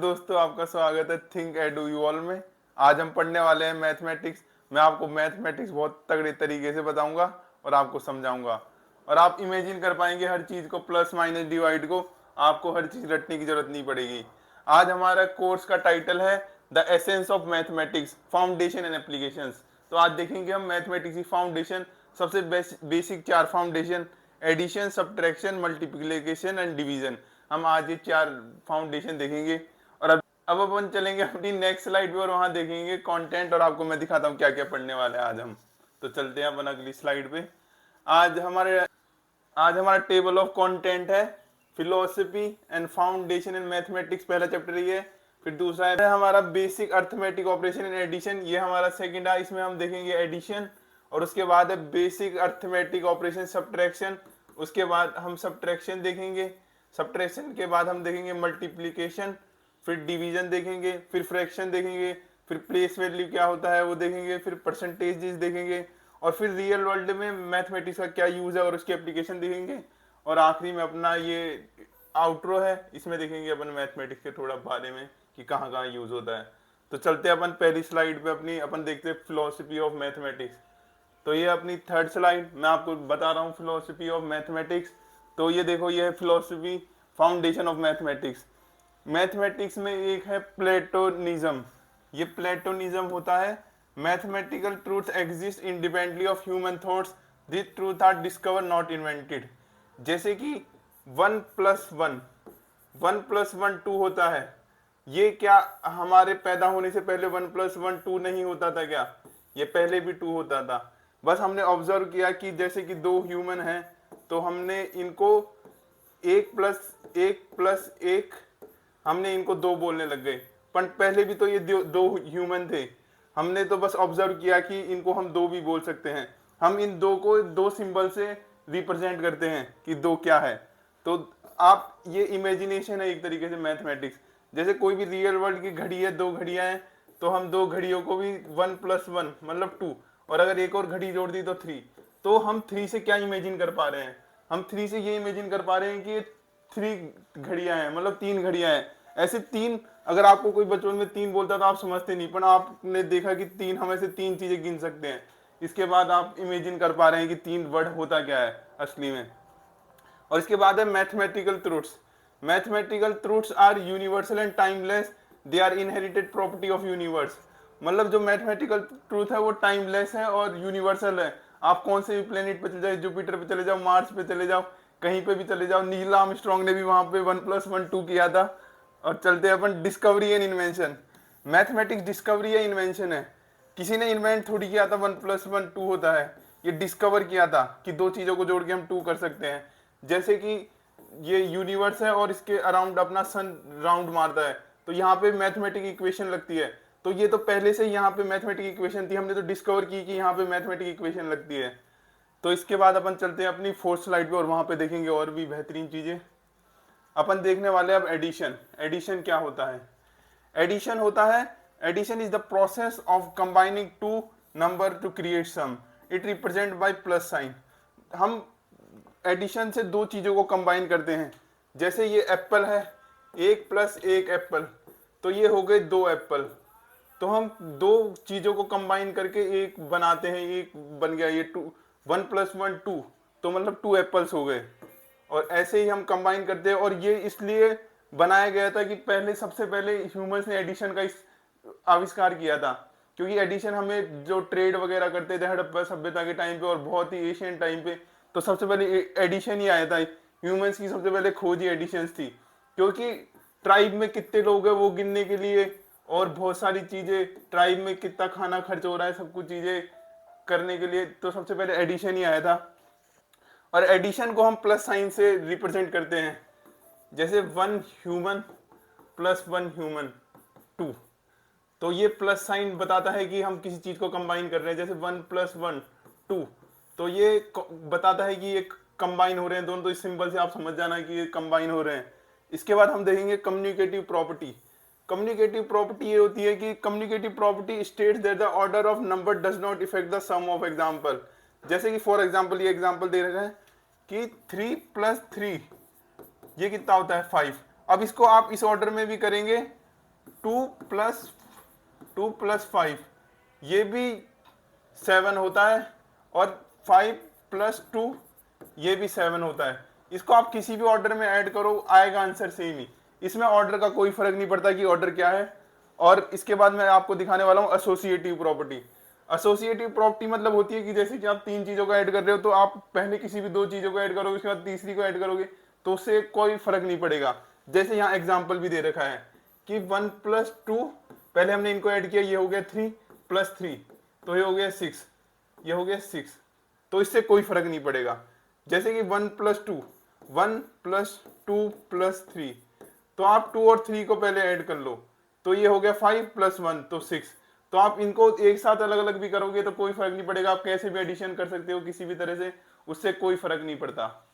दोस्तों, आपका स्वागत है थिंक एडू यू ऑल में। आज हम पढ़ने वाले हैं मैथमेटिक्स। मैं आपको मैथमेटिक्स बहुत तगड़े तरीके से बताऊंगा और आपको समझाऊंगा, और आप इमेजिन कर पाएंगे हर चीज को, प्लस माइनस डिवाइड को। आपको हर चीज रटने की जरूरत नहीं पड़ेगी। आज हमारा कोर्स का टाइटल है the essence of mathematics, foundation and applications. तो आज देखेंगे हम मैथमेटिक्स की फाउंडेशन, सबसे बेसिक चार foundation: addition, subtraction, multiplication and division. हम आज ये चार फाउंडेशन देखेंगे। और अब अपन चलेंगे अपनी नेक्स्ट स्लाइड पे और वहां देखेंगे कंटेंट, और आपको मैं दिखाता हूँ क्या क्या पढ़ने वाले हैं आज हम। तो चलते हैं अपन अगली स्लाइड पे। आज हमारे आज हमारा टेबल ऑफ कंटेंट है philosophy and foundation in mathematics, पहला चैप्टर ये है। फिर दूसरा है हमारा basic arithmetic operation in addition, ये हमारा सेकंड है। इसमें हम देखेंगे एडिशन, और उसके बाद है बेसिक अर्थमेटिक ऑपरेशन सब्ट्रैक्शन। उसके बाद हम सब्ट्रैक्शन देखेंगे। सब्ट्रैक्शन के बाद हम देखेंगे मल्टीप्लिकेशन, फिर डिवीजन देखेंगे, फिर फ्रैक्शन देखेंगे, फिर प्लेस वैल्यू क्या होता है वो देखेंगे, फिर परसेंटेजेस देखेंगे, और फिर रियल वर्ल्ड में मैथमेटिक्स का क्या यूज है और उसकी एप्लीकेशन देखेंगे। और आखिरी में अपना ये आउटरो है, इसमें देखेंगे अपन मैथमेटिक्स के थोड़ा बारे में कि कहाँ कहाँ यूज होता है। तो चलते हैं अपन पहली स्लाइड पे, अपनी अपन देखते हैं फिलोसफी ऑफ मैथमेटिक्स। तो ये अपनी थर्ड स्लाइड मैं आपको बता रहा हूँ, फिलोसफी ऑफ मैथमेटिक्स। तो ये देखो, ये है philosophy, foundation of mathematics. Mathematics में एक है प्लेटोनिज्म। ये प्लेटोनिज्म होता है mathematical truth exist independently of human thoughts, this truth are discover not invented. जैसे कि 1+1 होता है, ये क्या हमारे पैदा होने से पहले 1+1 2 नहीं होता था क्या? ये पहले भी 2 होता था, बस हमने ऑब्जर्व किया कि जैसे कि दो ह्यूमन हैं तो हमने इनको 1+1+1 हमने इनको 2 बोलने लग गए। पर पहले भी तो ये दो ह्यूमन थे, हमने तो बस ऑब्जर्व किया कि इनको हम 2 भी बोल सकते हैं। हम इन 2 को 2 सिंबल से रिप्रेजेंट करते हैं कि 2 क्या है। तो आप ये इमेजिनेशन है एक तरीके से मैथमेटिक्स। जैसे कोई भी रियल वर्ल्ड की घड़ी है, 2 घड़ियां हैं, तो हम 2 घड़ियों को भी 1+1 मतलब 2, और अगर एक और घड़ी जोड़ दी तो 3। तो हम 3 से क्या इमेजिन कर पा रहे हैं? हम 3 से ये इमेजिन कर पा रहे हैं कि 3 घड़ियां हैं, मतलब 3 घड़ियां हैं। ऐसे 3, अगर आपको कोई बचपन में 3 बोलता तो आप समझते नहीं, पर आपने देखा कि 3, हम ऐसे 3 चीजें गिन सकते हैं। इसके बाद आप इमेजिन कर पा रहे हैं कि 3 वर्ड होता क्या है असली में। और इसके बाद है mathematical truths. Mathematical truths are universal and timeless, they are inherited property of universe. मतलब जो मैथमेटिकल ट्रूथ है वो टाइमलेस है और यूनिवर्सल है। आप कौन से भी प्लेनेट पे चले जाओ, जुपिटर पे चले जाओ, मार्स पे चले जाओ, कहीं पे भी चले जाओ। नील आर्मस्ट्रांग ने भी वहां पे 1+1 2 किया था। और चलते हैं अपन discovery and invention. Mathematics discovery या इन्वेंशन है। किसी ने इन्वेंट थोड़ी किया था 1+1 2 होता है, ये डिस्कवर किया था कि 2 चीजों को जोड़ के हम 2 कर सकते हैं। जैसे कि ये यूनिवर्स है और इसके अराउंड अपना सन राउंड मारता है, तो यहाँ पे मैथमेटिक इक्वेशन लगती है। तो ये तो पहले से यहाँ पे मैथमेटिक इक्वेशन थी, हमने तो डिस्कवर की कि यहाँ पे मैथमेटिक इक्वेशन लगती है। तो इसके बाद अपन चलते हैं अपनी फोर्थ स्लाइड पे, और वहां पे देखेंगे और भी बेहतरीन चीजें। अपन देखने वाले अब एडिशन। एडिशन क्या होता है? एडिशन होता है, addition is the process of combining 2 number to create sum, it represent by plus sign. हम एडिशन से 2 चीजों को कंबाइन करते हैं। जैसे ये एप्पल है, 1+1 एप्पल, तो ये हो गए 2 एप्पल। तो हम 2 चीजों को कंबाइन करके एक बनाते हैं, एक बन गया ये 1+1 2, तो मतलब 2 एप्पल्स हो गए। और ऐसे ही हम कंबाइन करते हैं, और ये इसलिए बनाया गया था कि पहले, सबसे पहले ह्यूमंस ने एडिशन का आविष्कार किया था। क्योंकि एडिशन हमें जो ट्रेड वगैरह करते थे हड़प्पा सभ्यता के टाइम पे और बहुत ही एशियन टाइम पे, तो सबसे पहले एडिशन ही आया था। ह्यूमंस की सबसे पहले खोज ही एडिशन थी, क्योंकि ट्राइब में कितने लोग हैं वो गिनने के लिए, और बहुत सारी चीजें, ट्राइब में कितना खाना खर्च हो रहा है, सब कुछ चीजें करने के लिए, तो सबसे पहले एडिशन ही आया था। और एडिशन को हम प्लस साइन से रिप्रेजेंट करते हैं। जैसे 1 ह्यूमन + 1 ह्यूमन 2, तो ये प्लस साइन बताता है कि हम किसी चीज को कंबाइन कर रहे हैं। जैसे 1+1 2, तो ये बताता है कि ये कंबाइन हो रहे हैं दोनों। तो इस सिंबल से आप समझ जाना कि ये कंबाइन हो रहे हैं। इसके बाद हम देखेंगे कम्युनिकेटिव प्रॉपर्टी। कम्युनिकेटिव प्रॉपर्टी ये होती है कि communicative property states that the order of number does not effect the sum of example. जैसे कि फॉर एग्जांपल, ये एग्जांपल दे रखा है कि 3+3 ये कितना होता है 5। अब इसको आप इस ऑर्डर में भी करेंगे 2 प्लस 5 ये भी 7 होता है, और 5 प्लस 2 ये भी 7 होता है। इसको आप किसी भी ऑर्डर में ऐड करो, आएगा आंसर सेम ही। इसमें ऑर्डर का कोई फर्क नहीं पड़ता कि ऑर्डर क्या है। और इसके बाद मैं आपको दिखाने वाला हूँ एसोसिएटिव प्रॉपर्टी। एसोसिएटिव प्रॉपर्टी मतलब होती है कि जैसे कि आप 3 चीजों को ऐड कर रहे हो, तो आप पहले किसी भी 2 चीजों को ऐड करोगे, उसके बाद तीसरी को ऐड करोगे, तो उससे कोई फर्क नहीं पड़ेगा। जैसे यहाँ एग्जाम्पल भी दे रखा है कि 1 प्लस 2, पहले हमने इनको ऐड किया, ये हो गया 3 प्लस 3, तो ये हो गया 6, ये हो गया 6, तो इससे कोई फर्क नहीं पड़ेगा। जैसे कि 1 प्लस 2 तो आप 2 और 3 को पहले ऐड कर लो, तो ये हो गया 5 प्लस 1 तो 6। तो आप इनको एक साथ अलग अलग भी करोगे तो कोई फर्क नहीं पड़ेगा, आप कैसे भी एडिशन कर सकते हो किसी भी तरह से, उससे कोई फर्क नहीं पड़ता।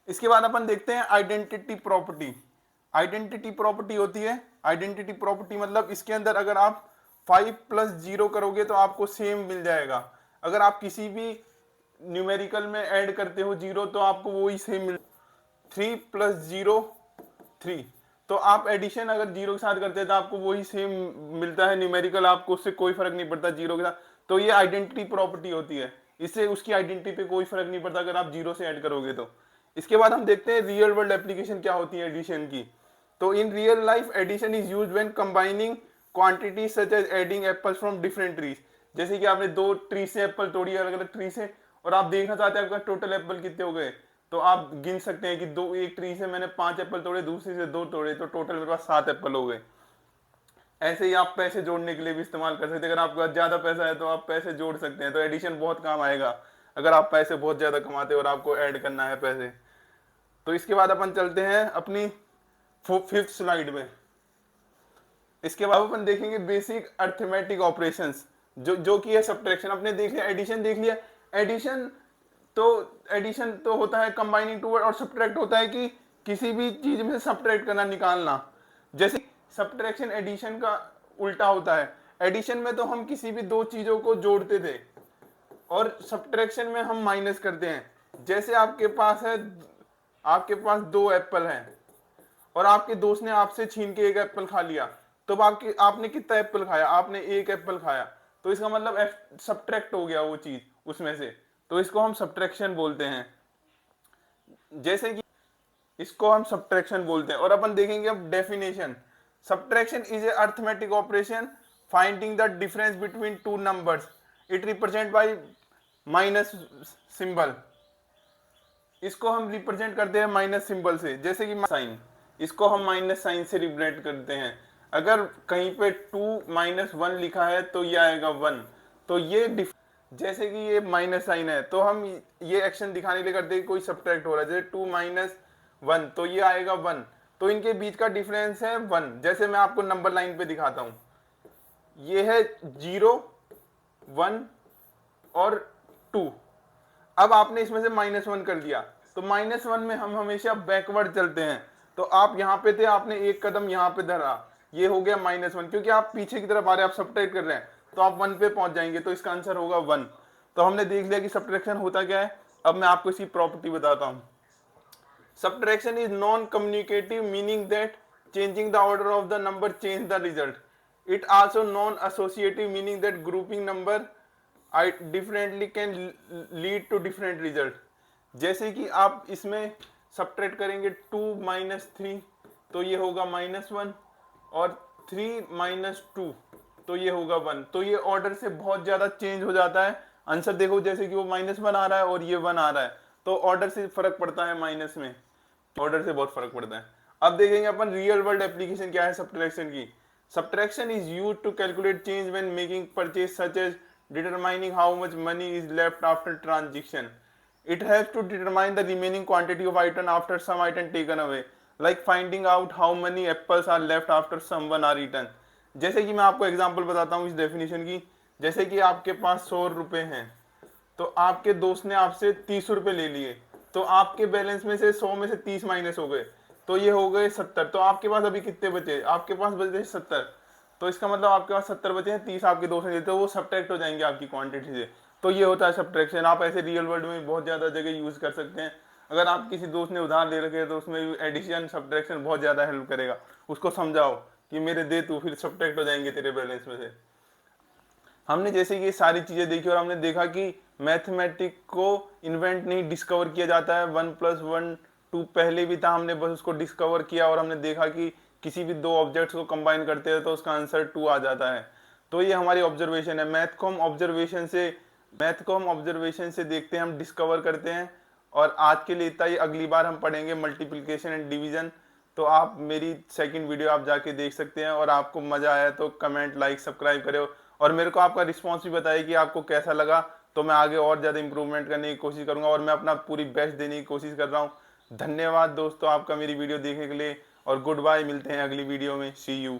इसके बाद अपन देखते हैं आइडेंटिटी प्रॉपर्टी। आइडेंटिटी प्रॉपर्टी होती है, आइडेंटिटी प्रॉपर्टी मतलब इसके अंदर अगर आप 5 प्लस 0 करोगे तो आपको सेम मिल जाएगा। अगर आप किसी भी न्यूमेरिकल में ऐड करते हो 0 तो आपको वही सेम मिल। 3 प्लस 0 3, तो आप एडिशन अगर 0 के साथ करते हैं तो आपको वही सेम मिलता है न्यूमेरिकल, आपको उससे कोई फर्क नहीं पड़ता 0 के साथ। तो ये आइडेंटिटी प्रॉपर्टी होती है, इससे उसकी आइडेंटिटी पे कोई फर्क नहीं पड़ता अगर आप 0 से ऐड करोगे तो। इसके बाद हम देखते हैं रियल वर्ल्ड एप्लीकेशन क्या होती है एडिशन की। तो in real life addition is used when combining quantity such as adding apples from different trees. जैसे कि आपने 2 ट्री से एप्पल तोड़ी, अलग अलग ट्री से, और आप देखना चाहते हैं आपका टोटल एप्पल कितने हो गए, तो आप गिन सकते हैं कि एक ट्री से मैंने 5 एप्पल तोड़े, दूसरी से 2 तोड़े, तो टोटल मेरे पास 7 एप्पल हो गए। ऐसे ही आप पैसे जोड़ने के लिए भी इस्तेमाल कर सकते हैं। अगर आपका ज्यादा पैसा है तो आप पैसे जोड़ सकते हैं, तो एडिशन बहुत काम आएगा अगर आप पैसे बहुत ज्यादा कमाते हो और आपको ऐड करना है पैसे। तो इसके बाद अपन चलते हैं अपनी 5th स्लाइड में। इसके बाद अपन देखेंगे बेसिक अर्थमेटिक ऑपरेशंस, जो कि है सब्ट्रैक्शन। अपने देख लिया एडिशन, देख लिया एडिशन तो होता है कंबाइनिंग टू वर्ड, और सब्ट्रैक्ट होता है कि किसी भी चीज में से सब्ट्रैक्ट करना, निकालना। जैसे सब्ट्रैक्शन एडिशन का उल्टा होता है। एडिशन में तो हम किसी भी 2 चीजों को जोड़ते थे, और सब्ट्रैक्शन में हम माइनस करते हैं। जैसे आपके पास 2 एप्पल हैं और आपके दोस्त ने आपसे छीन के 1 एप्पल खा लिया, तो आपने कितना एप्पल खाया, आपने 1 एप्पल खाया, तो इसका मतलब सब्ट्रैक्ट हो गया वो चीज उसमें से, तो इसको हम सब्ट्रैक्शन बोलते हैं। जैसे कि इसको हम सब्ट्रैक्शन बोलते हैं। और अपन देखेंगे अब definition. Subtraction is a arithmetic operation finding the difference between 2 numbers, it represent bye minus symbol. इसको हम रिप्रेजेंट करते हैं माइनस सिंबल से, जैसे कि साइन, इसको हम माइनस साइन से रिप्रेजेंट करते हैं। अगर कहीं पे 2 - 1 लिखा है तो ये आएगा 1, तो ये जैसे कि ये माइनस साइन है तो हम ये एक्शन दिखाने के लिए करते हैं कोई सब्ट्रैक्ट हो रहा है, जैसे 2 - 1 तो ये आएगा 1, तो इनके बीच का डिफरेंस है 1। जैसे मैं आपको नंबर लाइन पे दिखाता हूं, ये है 0 1 और 2। अब आपने इसमें से -1 कर दिया, तो -1 में हम हमेशा बैकवर्ड चलते हैं। तो आप यहाँ पे थे, आपने 1 कदम यहाँ पे धरा, ये हो गया -1, क्योंकि आप पीछे की तरफ आ रहे हैं, आप सब्ट्रैक्ट कर रहे हैं, तो आप 1 पे पहुंच जाएंगे, तो इसका आंसर होगा 1। तो हमने देख लिया कि सब्ट्रैक्शन होता क्या है। अब मैं आपको इसकी प्रॉपर्टी बताता हूँ। Subtraction is non communicative, meaning that changing the order of the number change the result. It also non associative, meaning that grouping number differently can lead to different result. जैसे कि आप इसमें सब्ट्रैक्ट करेंगे 2 - 3 तो ये होगा -1, और 3 - 2 तो ये होगा 1। तो ये ऑर्डर से बहुत ज्यादा चेंज हो जाता है आंसर। देखो जैसे कि वो -1 आ रहा है और ये 1 आ रहा है, तो ऑर्डर से फर्क पड़ता है, माइनस में ऑर्डर से बहुत फर्क पड़ता है। अब देखेंगे अपन रियल वर्ल्ड एप्लीकेशन क्या है सब्ट्रैक्शन की। Subtraction is used to calculate change when making purchase such as determining how much money is left after transaction. It helps to determine the remaining quantity of item after some item taken away, like finding out how many apples are left after someone are eaten. जैसे कि मैं आपको example बताता हूँ इस definition की। जैसे कि आपके पास 100 रुपए हैं, तो आपके दोस्त ने आपसे 30 रुपए ले लिए, तो आपके बैलेंस में से 100 में से 30 माइनस हो गए, तो ये हो गए 70। तो आपके पास अभी कितने बचे, आपके पास बचे 70। तो इसका मतलब आपके पास 70 बचे हैं, 30 आपके दोस्त ने देते, तो वो सब्ट्रैक्ट हो जाएंगे आपकी क्वांटिटी से। तो ये होता है सब्ट्रैक्शन। आप ऐसे रियल वर्ल्ड में बहुत ज्यादा जगह यूज कर सकते हैं। अगर आप किसी दोस्त ने उधार ले रखे है तो उसमें भी एडिशन सब्ट्रैक्शन बहुत ज़्यादा हेल्प करेगा। उसको समझाओ कि मेरे दे तू, फिर सब्ट्रैक्ट हो जाएंगे तेरे बैलेंस में से। हमने जैसे ये सारी चीज़ें देखी और हमने देखा कि मैथमेटिक को इन्वेंट नहीं, डिस्कवर किया जाता है। 1+1 2 पहले भी था, हमने बस उसको डिस्कवर किया और हमने देखा कि किसी भी दो ऑब्जेक्ट्स को कंबाइन करते हैं तो उसका आंसर 2 आ जाता है। तो ये हमारी ऑब्जर्वेशन है। मैथ को हम ऑब्जर्वेशन से देखते हैं, हम डिस्कवर करते हैं। और आज के लिए इतना ही, अगली बार हम पढ़ेंगे मल्टीप्लिकेशन एंड डिवीजन। तो आप मेरी सेकंड वीडियो आप जाके देख सकते हैं, और आपको मजा आया तो कमेंट, लाइक, सब्सक्राइब करें, और मेरे को आपका रिस्पॉन्स भी बताइए कि आपको कैसा लगा। तो मैं आगे और ज़्यादा इंप्रूवमेंट करने की कोशिश करूंगा, और मैं अपना पूरी बेस्ट देने की कोशिश कर रहा हूँ। धन्यवाद दोस्तों आपका मेरी वीडियो देखने के लिए, और गुड बाय, मिलते हैं अगली वीडियो में। सी यू।